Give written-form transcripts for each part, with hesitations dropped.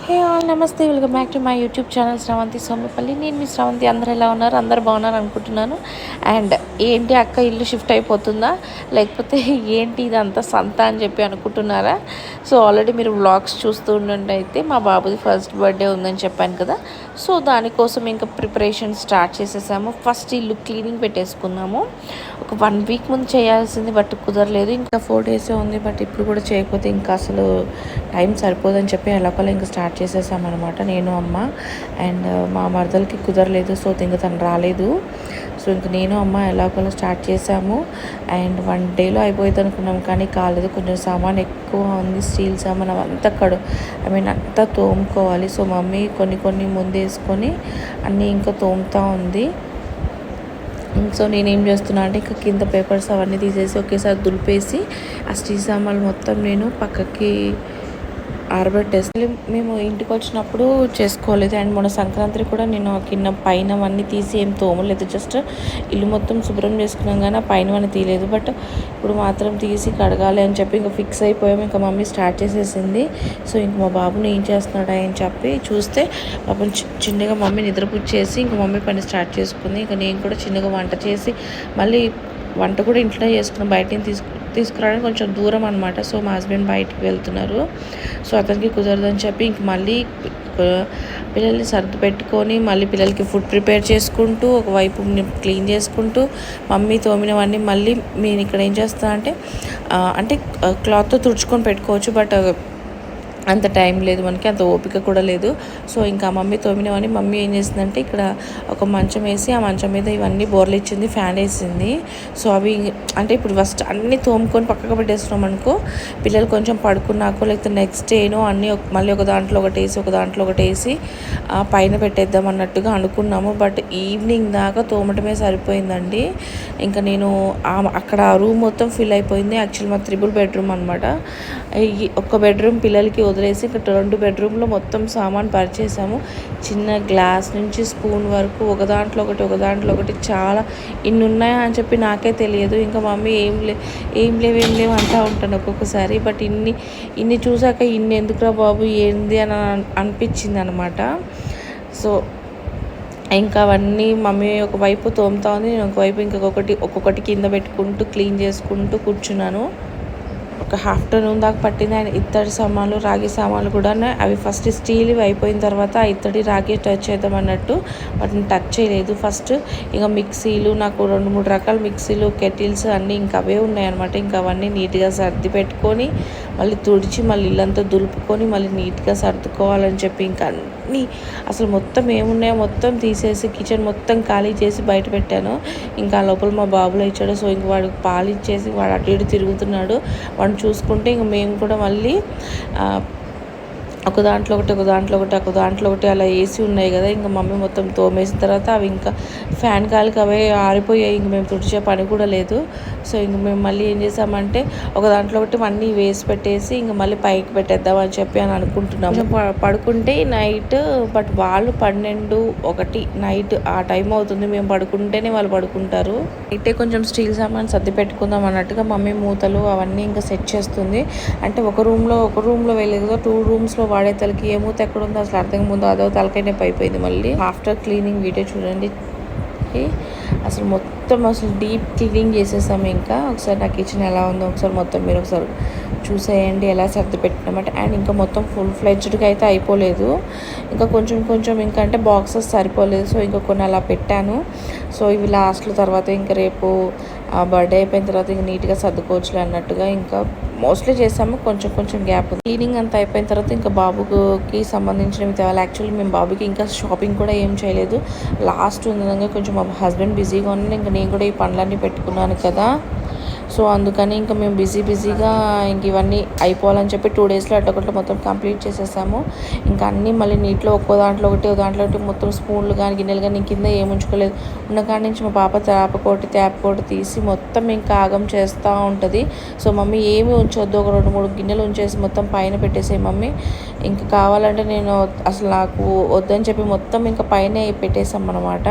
Hey all namaste welcome back to my YouTube channel Sravanthi Somapalli. నేను మీ శ్రవంతి. అందరు ఎలా ఉన్నారు? అందరు బాగున్నారు అనుకుంటున్నాను. అండ్ ఏంటి అక్క ఇల్లు షిఫ్ట్ అయిపోతుందా, లేకపోతే ఏంటి ఇదంతా సంత అని చెప్పి అనుకుంటున్నారా? సో ఆల్రెడీ మీరు వ్లాగ్స్ చూస్తూ ఉన్నట్టయితే మా బాబుది ఫస్ట్ బర్త్డే ఉందని చెప్పాను కదా. సో దానికోసం ఇంకా ప్రిపరేషన్ స్టార్ట్ చేసేసాము. ఫస్ట్ ఇల్లు క్లీనింగ్ పెట్టేసుకున్నాము. ఒక 1 వీక్ ముందు చేయాల్సింది, బట్ కుదరలేదు. ఇంకా 4 డేసే ఉంది, బట్ ఇప్పుడు కూడా చేయకపోతే ఇంకా అసలు టైం సరిపోదని చెప్పి ఎలాగోలా ఇంకా స్టార్ట్ చేసేసామన్నమాట, నేను అమ్మ. అండ్ మా మరదలకి కుదరలేదు, సో ఇంకా తను రాలేదు. సో ఇంక నేను అమ్మ ఎలాగోలా స్టార్ట్ చేసాము. అండ్ 1 డేలో అయిపోయింది అనుకున్నాం, కానీ కాలేదు. కొంచెం సామాన్ ఎక్కువ ఉంది, స్టీల్ సామాన్ అవంతా అంతా తోముకోవాలి. సో మమ్మీ కొన్ని ముందేసుకొని అన్నీ ఇంకా తోముతూ ఉంది. సో నేనేం చేస్తున్నా అంటే ఇంకా కింద పేపర్స్ అవన్నీ తీసేసి ఒకేసారి దులిపేసి ఆ స్టీల్ సామాన్లు మొత్తం నేను పక్కకి ఆరబెట్టేసి మేము ఇంటికి వచ్చినప్పుడు చేసుకోలేదు. అండ్ మొన్న సంక్రాంతి కూడా నేను కింద పైన అవన్నీ తీసి ఏం తోమలేదు, జస్ట్ ఇల్లు మొత్తం శుభ్రం చేసుకున్నాం కానీ పైన తీయలేదు. బట్ ఇప్పుడు మాత్రం తీసి కడగాలి అని చెప్పి ఇంకా ఫిక్స్ అయిపోయాము. ఇంకా మమ్మీ స్టార్ట్ చేసేసింది. సో ఇంక మా బాబుని ఏం చేస్తున్నాడా అని చెప్పి చూస్తే పాపం చిన్నగా మమ్మీ నిద్రపుచ్చేసి ఇంకా మమ్మీ పని స్టార్ట్ చేసుకుంది. ఇంకా నేను కూడా చిన్నగా వంట చేసి మళ్ళీ వంట కూడా ఇంట్లోనే చేసుకున్నాం. బయట తీసుకురావడానికి కొంచెం దూరం అనమాట. సో మా హస్బెండ్ బయటికి వెళ్తున్నారు, సో అతనికి కుదరదని చెప్పి ఇంక మళ్ళీ పిల్లల్ని సర్ది పెట్టుకొని మళ్ళీ పిల్లలకి ఫుడ్ ప్రిపేర్ చేసుకుంటూ ఒకవైపు క్లీన్ చేసుకుంటూ మమ్మీ తోమినవన్నీ మళ్ళీ నేను ఇక్కడ ఏం చేస్తాను అంటే క్లాత్తో తుడుచుకొని పెట్టుకోవచ్చు, బట్ అంత టైం లేదు మనకి, అంత ఓపిక కూడా లేదు. సో ఇంకా మమ్మీ తోమినవన్నీ మమ్మీ ఏం చేసిందంటే ఇక్కడ ఒక మంచం వేసి ఆ మంచం మీద ఇవన్నీ బోర్లు ఇచ్చింది, ఫ్యాన్ వేసింది. సో అవి అంటే ఇప్పుడు ఫస్ట్ అన్నీ తోముకొని పక్కకు పెట్టేస్తున్నాం అనుకో, పిల్లలు కొంచెం పడుకున్నాకో లేకపోతే నెక్స్ట్ డేనో అన్నీ మళ్ళీ ఒక దాంట్లో ఒకటి వేసి పైన పెట్టేద్దాం అన్నట్టుగా అనుకున్నాము. బట్ ఈవినింగ్ దాకా తోమటమే సరిపోయిందండి. ఇంకా నేను అక్కడ రూమ్ మొత్తం ఫిల్ అయిపోయింది. యాక్చువల్లీ మా 3 బెడ్రూమ్ అనమాట. ఒక్క బెడ్రూమ్ పిల్లలకి వదిలేసి ఇక్కడ 2 బెడ్రూమ్లో మొత్తం సామాన్ పరిచేసాము. చిన్న గ్లాస్ నుంచి స్పూన్ వరకు ఒక దాంట్లో ఒకటి చాలా ఇన్ని ఉన్నాయా అని చెప్పి నాకే తెలియదు. ఇంకా మమ్మీ ఏం లేవు అంటూ ఉంటాను ఒక్కొక్కసారి. బట్ ఇన్ని చూసాక ఇన్ని ఎందుకురా బాబు ఏంది అని అనిపించింది అనమాట. సో ఇంకా అవన్నీ మమ్మీ ఒకవైపు తోముతా ఉంది, నేను ఒకవైపు ఒక్కొక్కటి కింద పెట్టుకుంటూ క్లీన్ చేసుకుంటూ కూర్చున్నాను. ఒక ఆఫ్టర్నూన్ దాకా పట్టింది. అండ్ ఇత్తడి సామాన్లు, రాగి సామాన్లు కూడా అవి ఫస్ట్ స్టీల్ అయిపోయిన తర్వాత ఇత్తడి రాగి టచ్ చేద్దాం అన్నట్టు వాటిని టచ్ చేయలేదు. ఫస్ట్ ఇంకా మిక్సీలు, నాకు 2-3 రకాల మిక్సీలు, కెటిల్స్ అన్నీ ఇంకా అవే ఉన్నాయన్నమాట. ఇంకా అవన్నీ నీట్గా సర్ది పెట్టుకొని మళ్ళీ తుడిచి మళ్ళీ ఇల్లంతా దులుపుకొని మళ్ళీ నీట్గా సర్దుకోవాలని చెప్పి ఇంకా అన్నీ అసలు మొత్తం ఏమున్నాయో మొత్తం తీసేసి కిచెన్ మొత్తం ఖాళీ చేసి బయట పెట్టాను. ఇంకా లోపల మా బాబులో ఇచ్చాడు. సో ఇంక వాడికి పాలు ఇచ్చేసి వాడు అటు ఇటు తిరుగుతున్నాడు. వాడిని చూసుకుంటే ఇంక మేము కూడా మళ్ళీ ఒక దాంట్లో ఒకటి అలా వేసి ఉన్నాయి కదా. ఇంకా మమ్మీ మొత్తం తోమేసిన తర్వాత అవి ఇంకా ఫ్యాన్ గాలికి అవే ఆరిపోయాయి. ఇంక మేము తుడిచే పని కూడా లేదు. సో ఇంక మేము మళ్ళీ ఏం చేసామంటే ఒక దాంట్లో ఒకటి అన్నీ వేసి పెట్టేసి ఇంక మళ్ళీ పైకి పెట్టేద్దాం అని చెప్పి అనుకుంటున్నాము. పడుకుంటే నైట్, బట్ వాళ్ళు 12-1 నైట్ ఆ టైం అవుతుంది. మేము పడుకుంటేనే వాళ్ళు పడుకుంటారు. అయితే కొంచెం స్టీల్ సామాన్ సర్ది పెట్టుకుందాం అన్నట్టుగా మమ్మీ మూతలు అవన్నీ ఇంకా సెట్ చేస్తుంది. అంటే ఒక రూమ్లో వెళ్ళేది కదా, 2 రూమ్స్లో వాడే తలకి ఏ మూత ఎక్కడ ఉందో అసలు అర్థం ముందు అదో తలకై నొప్పి అయిపోయింది. మళ్ళీ ఆఫ్టర్ క్లీనింగ్ వీడియో చూడండి. అసలు డీప్ క్లీనింగ్ చేసేసాము. ఇంకా ఒకసారి నా కిచెన్ ఎలా ఉందో ఒకసారి మొత్తం మీరు ఒకసారి చూసేయండి ఎలా సర్ది పెట్టినామంటే. అండ్ ఇంకా మొత్తం ఫుల్ ఫ్లెడ్జ్డ్గా అయితే అయిపోలేదు, ఇంకా కొంచెం ఇంకా అంటే బాక్సెస్ సరిపోలేదు. సో ఇంకా కొన్ని అలా పెట్టాను. సో ఇవి లాస్ట్లో తర్వాత ఇంకా రేపు బర్త్డే అయిపోయిన తర్వాత ఇంకా నీట్గా సర్దుకోవచ్చులే అన్నట్టుగా ఇంకా మోస్ట్లీ చేసాము. కొంచెం గ్యాప్ ఉంది. క్లీనింగ్ అంతా అయిపోయిన తర్వాత ఇంకా బాబుకి సంబంధించినవి తేవాలి. యాక్చువల్లీ మేము బాబుకి ఇంకా షాపింగ్ కూడా ఏం చేయలేదు. లాస్ట్ ఉందనగా కొంచెం మా హస్బెండ్ బిజీగా ఉన్నాను, ఇంకా నేను కూడా ఈ పనులన్నీ పెట్టుకున్నాను కదా. సో అందుకని ఇంకా మేము బిజీగా ఇంక ఇవన్నీ అయిపోవాలని చెప్పి 2 డేస్లో అట్టొకటి మొత్తం కంప్లీట్ చేసేసాము. ఇంకా అన్నీ మళ్ళీ నీటిలో ఒక్కో దాంట్లో ఒకటి మొత్తం స్పూన్లు కానీ గిన్నెలు కానీ కింద ఏమి ఉంచుకోలేదు. ఉన్న కాడి నుంచి మా పాప ట్యాప్ తీసి మొత్తం ఇంకా ఆగం చేస్తూ ఉంటుంది. సో మమ్మీ ఏమి ఉంచొద్దు, ఒక 2-3 గిన్నెలు ఉంచేసి మొత్తం పైన పెట్టేసే మమ్మీ. ఇంకా కావాలంటే నేను అసలు నాకు వద్దని చెప్పి మొత్తం ఇంకా పైన పెట్టేసాం అన్నమాట.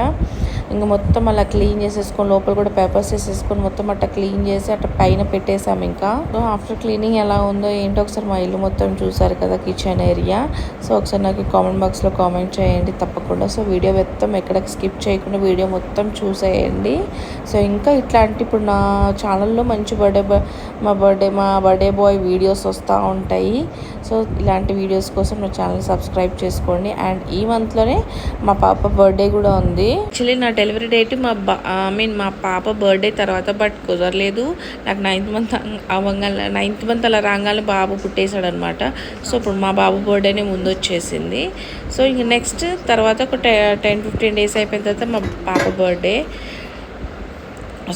ఇంకా మొత్తం అలా క్లీన్ చేసేసుకొని లోపల కూడా పేపర్స్ వేసేసుకొని మొత్తం అట్లా క్లీన్ చేసి తీసేసి అట్లా పైన పెట్టేసాము. ఇంకా సో ఆఫ్టర్ క్లీనింగ్ ఎలా ఉందో ఏంటో ఒకసారి మా ఇల్లు మొత్తం చూసారు కదా, కిచెన్ ఏరియా. సో ఒకసారి నాకు కామెంట్ బాక్స్లో కామెంట్ చేయండి తప్పకుండా. సో వీడియో మొత్తం ఎక్కడ స్కిప్ చేయకుండా వీడియో మొత్తం చూసేయండి. సో ఇంకా ఇట్లాంటి ఇప్పుడు నా ఛానల్లో మంచి మా బర్త్డే బాయ్ వీడియోస్ వస్తూ ఉంటాయి. సో ఇలాంటి వీడియోస్ కోసం నా ఛానల్ సబ్స్క్రైబ్ చేసుకోండి. అండ్ ఈ మంత్లోనే మా పాప బర్త్డే కూడా ఉంది. యాక్చువల్లీ నా డెలివరీ డేట్ మా పాప బర్త్డే తర్వాత, బట్ కుదరలేదు. నాకు 9th మంత్ అలా రాగానే బాబు పుట్టేశాడు అనమాట. సో ఇప్పుడు మా బాబు బర్త్డేనే ముందు వచ్చేసింది. సో ఇంక నెక్స్ట్ తర్వాత ఒక 10-15 డేస్ అయిపోయిన తర్వాత మా పాప బర్త్డే.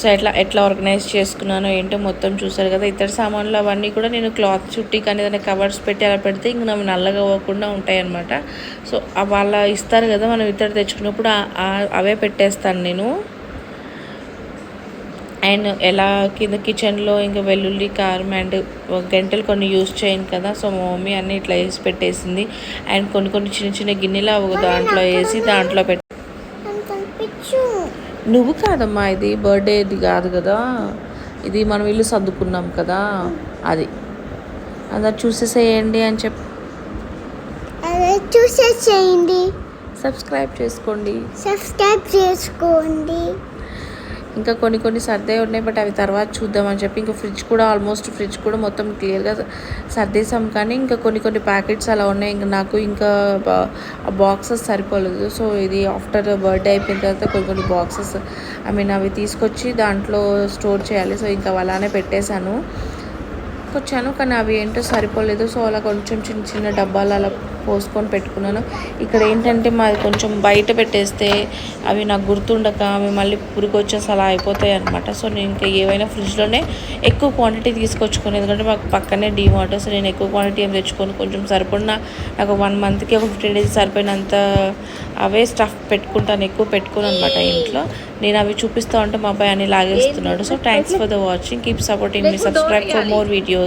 సో ఎట్లా ఆర్గనైజ్ చేసుకున్నానో ఏంటో మొత్తం చూసారు కదా. ఇతర సామాన్లు అవన్నీ కూడా నేను క్లాత్ చుట్టి కానీ ఏదైనా కవర్స్ పెట్టి అలా పెడితే ఇంక నవ్వు నల్లగా అవ్వకుండా ఉంటాయి అన్నమాట. సో వాళ్ళ ఇస్తారు కదా మనం ఇతర తెచ్చుకున్నప్పుడు అవే పెట్టేస్తాను నేను. అండ్ ఎలా కింద కిచెన్లో ఇంకా వెల్లుల్లి, కారం అండ్ గంటలు కొన్ని యూజ్ చేయను కదా. సో మా మమ్మీ అన్నీ ఇట్లా వేసి పెట్టేసింది. అండ్ కొన్ని చిన్న చిన్న గిన్నెలు దాంట్లో వేసి దాంట్లో పెట్టి, నువ్వు కాదమ్మా ఇది బర్త్డేది కాదు కదా, ఇది మనం ఇల్లు సర్దుకున్నాం కదా అది. అలా చూసేసేయండి అని చెప్పి చూసేసేయండి. సబ్స్క్రైబ్ చేసుకోండి. ఇంకా కొన్ని సర్దే ఉన్నాయి, బట్ అవి తర్వాత చూద్దామని చెప్పి ఇంకా ఫ్రిడ్జ్ కూడా మొత్తం క్లియర్గా సర్దేశాం. కానీ ఇంకా కొన్ని ప్యాకెట్స్ అలా ఉన్నాయి. ఇంకా నాకు ఇంకా బాక్సెస్ సరిపోలేదు. సో ఇది ఆఫ్టర్ బర్త్డే అయిపోయిన తర్వాత కొన్ని బాక్సెస్ అవి తీసుకొచ్చి దాంట్లో స్టోర్ చేయాలి. సో ఇంకా అలానే పెట్టేశాను వచ్చాను. కానీ అవి ఏంటో సరిపోలేదు. సో అలా కొంచెం చిన్న డబ్బాలు అలా పోసుకొని పెట్టుకున్నాను. ఇక్కడ ఏంటంటే మాది కొంచెం బయట పెట్టేస్తే అవి నాకు గుర్తుండక అవి మళ్ళీ పురుగు వచ్చేసి అలా అయిపోతాయి అనమాట. సో నేను ఇంకా ఏవైనా ఫ్రిడ్జ్లోనే ఎక్కువ క్వాంటిటీ తీసుకొచ్చుకోను, ఎందుకంటే మాకు పక్కనే డీమార్ట్. సో నేను ఎక్కువ క్వాంటిటీ ఏం తెచ్చుకొని కొంచెం సరిపడిన నాకు 1 మంత్కి ఒక 15 డేస్ సరిపోయినంత అవే స్టఫ్ పెట్టుకుంటాను, ఎక్కువ పెట్టుకోను అనమాట ఇంట్లో. నేను అవి చూపిస్తూ ఉంటే మా అబ్బాయి అన్ని లాగేస్తున్నాడు. So thanks for the watching, keep supporting me, subscribe for more videos.